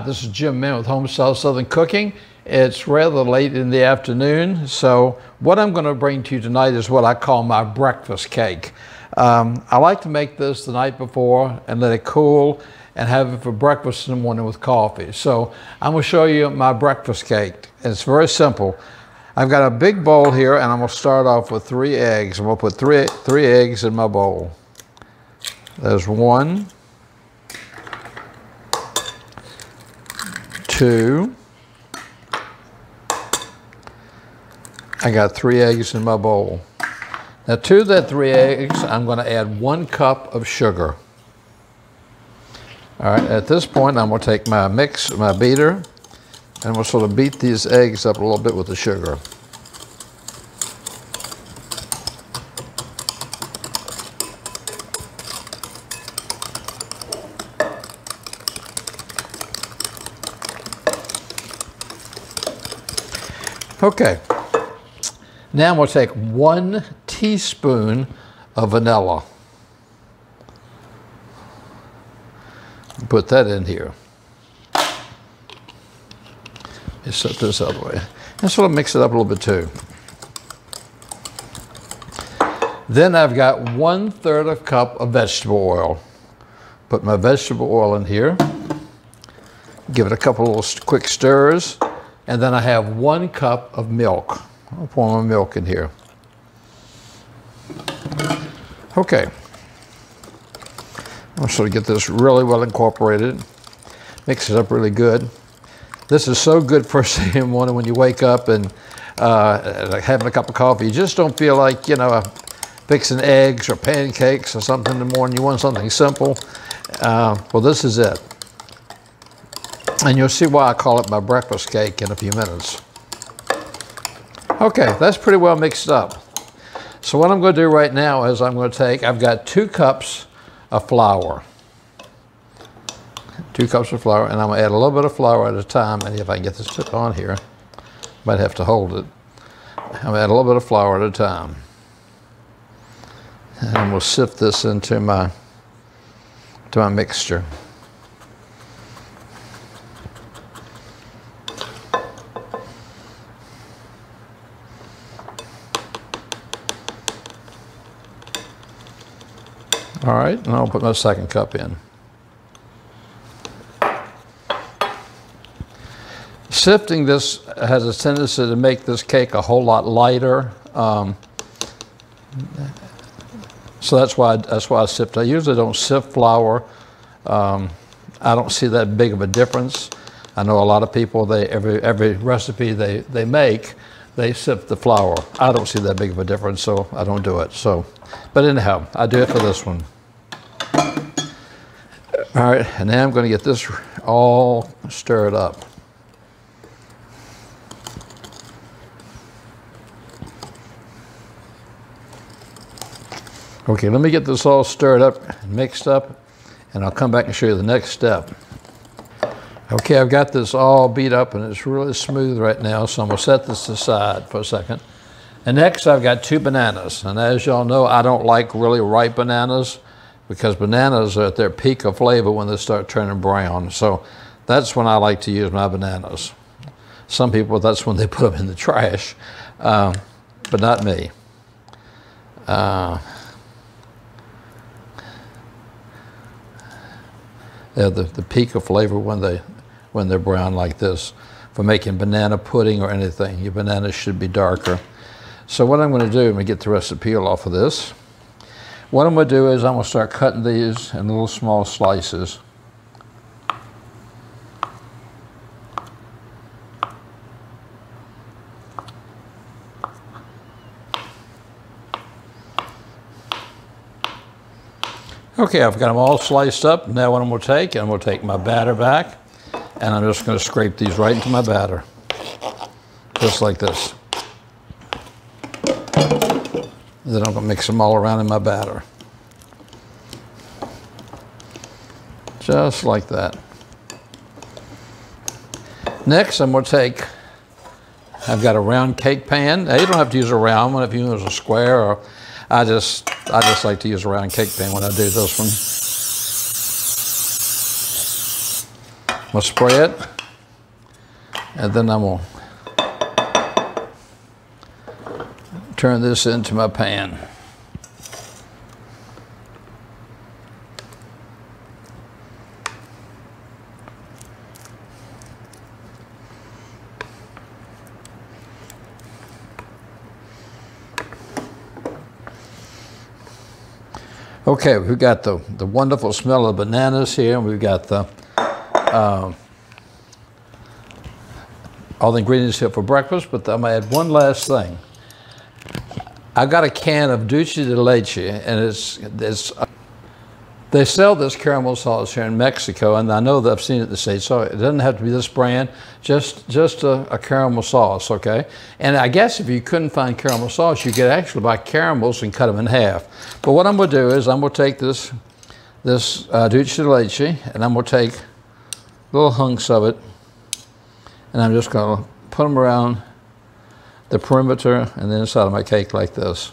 this is Jim Mann with Homestyle Southern Cooking. It's rather late in the afternoon, so what I'm going to bring to you tonight is what I call my breakfast cake. I like to make this the night before and let it cool and have it for breakfast in the morning with coffee. So I'm going to show you my breakfast cake. It's very simple. I've got a big bowl here, and I'm going to start off with 3 eggs. I'm going to put three eggs in my bowl. There's 1, 2. I got 3 eggs in my bowl. Now to that 3 eggs, I'm going to add 1 cup of sugar. All right, at this point, I'm going to take my beater, and we'll sort of beat these eggs up a little bit with the sugar. Okay, now we'll take 1 teaspoon of vanilla. Put that in here. Just set this out of the way. And sort of mix it up a little bit too. Then I've got 1/3 cup of vegetable oil. Put my vegetable oil in here. Give it a couple of little quick stirs. And then I have 1 cup of milk. I'll pour my milk in here. Okay. I'll sort of get this really well incorporated. Mix it up really good. This is so good first thing in the morning when you wake up and like having a cup of coffee. You just don't feel like, you know, fixing eggs or pancakes or something in the morning. You want something simple. Well, this is it. And you'll see why I call it my breakfast cake in a few minutes. Okay, that's pretty well mixed up. So what I'm going to do right now is I've got 2 cups of flour. 2 cups of flour, and I'm going to add a little bit of flour at a time. And if I can get this tip on here, might have to hold it. I'm going to add a little bit of flour at a time. And we'll sift this into my mixture. All right, and I'll put my 2nd cup in. Sifting this has a tendency to make this cake a whole lot lighter. So that's why I sift. I usually don't sift flour. I don't see that big of a difference. I know a lot of people, every recipe they make, they sift the flour. I don't see that big of a difference, so I don't do it. So, but anyhow, I do it for this one. All right, and now I'm going to get this all stirred up. Okay, let me get this all stirred up and mixed up, and I'll come back and show you the next step. Okay, I've got this all beat up, and it's really smooth right now, so I'm going to set this aside for a second. And next, I've got 2 bananas, and as y'all know, I don't like really ripe bananas, because bananas are at their peak of flavor when they start turning brown. So that's when I like to use my bananas. Some people, that's when they put them in the trash, but not me. They're the peak of flavor when they're brown like this. For making banana pudding or anything, your bananas should be darker. So what I'm going to do, I'm going to get the rest of the peel off of this. What I'm going to do is I'm going to start cutting these in little small slices. Okay, I've got them all sliced up. Now what I'm going to take my batter back, and I'm just going to scrape these right into my batter. Just like this. Then I'm going to mix them all around in my batter. Just like that. Next, I'm going to take, I've got a round cake pan. Now, you don't have to use a round one if you use a square, or I just like to use a round cake pan when I do this one. going to spray it, and then I'm going to turn this into my pan. Okay, we've got the wonderful smell of bananas here, and we've got the all the ingredients here for breakfast, but I'm gonna add one last thing. I've got a can of dulce de leche, and they sell this caramel sauce here in Mexico, and I know that I've seen it in the States, so it doesn't have to be this brand, just a caramel sauce, okay? And I guess if you couldn't find caramel sauce, you could actually buy caramels and cut them in half. But what I'm gonna do is I'm gonna take this dulce de leche, and I'm gonna take little hunks of it, and I'm just gonna put them around the perimeter and the inside of my cake like this.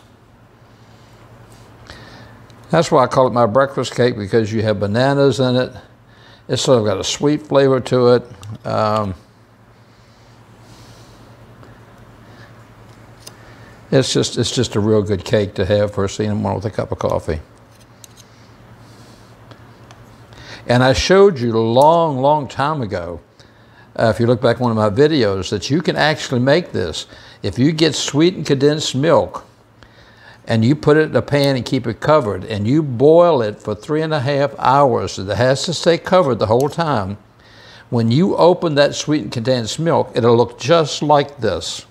That's why I call it my breakfast cake, because you have bananas in it. It's sort of got a sweet flavor to it. It's just a real good cake to have first thing in the morning with a cup of coffee. And I showed you a long time ago, if you look back at one of my videos, that you can actually make this. If you get sweetened condensed milk, and you put it in a pan and keep it covered, and you boil it for 3.5 hours, it has to stay covered the whole time. When you open that sweetened condensed milk, it'll look just like this.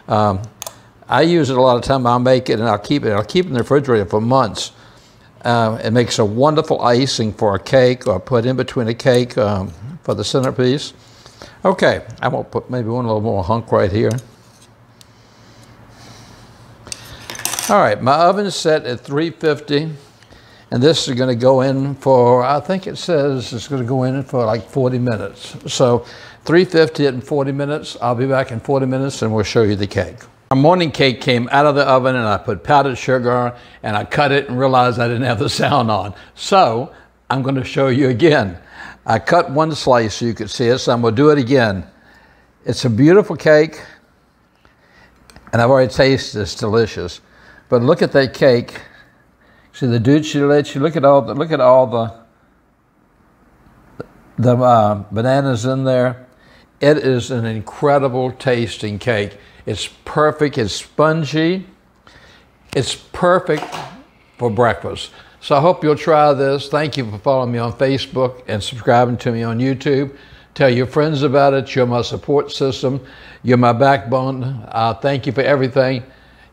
I use it a lot of time. I'll make it and I'll keep it in the refrigerator for months. It makes a wonderful icing for a cake, or put in between a cake for the centerpiece. Okay, I'm gonna put maybe one little more hunk right here. All right, my oven's set at 350, and this is gonna go in for, I think it says it's gonna go in for like 40 minutes. So 350 in 40 minutes. I'll be back in 40 minutes and we'll show you the cake. Our morning cake came out of the oven, and I put powdered sugar, and I cut it and realized I didn't have the sound on. So I'm gonna show you again. I cut one slice so you could see it, so I'm gonna do it again. It's a beautiful cake, and I've already tasted it. It's delicious. But look at that cake. See the dulce de leche. Look at all the bananas in there. It is an incredible tasting cake. It's perfect. It's spongy. It's perfect for breakfast. So I hope you'll try this. Thank you for following me on Facebook and subscribing to me on YouTube. Tell your friends about it. You're my support system. You're my backbone. Thank you for everything.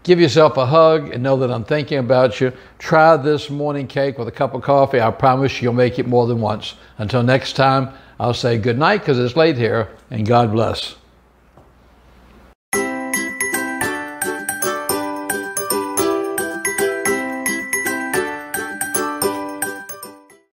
Give yourself a hug and know that I'm thinking about you. Try this morning cake with a cup of coffee. I promise you'll make it more than once. Until next time, I'll say good night because it's late here, and God bless.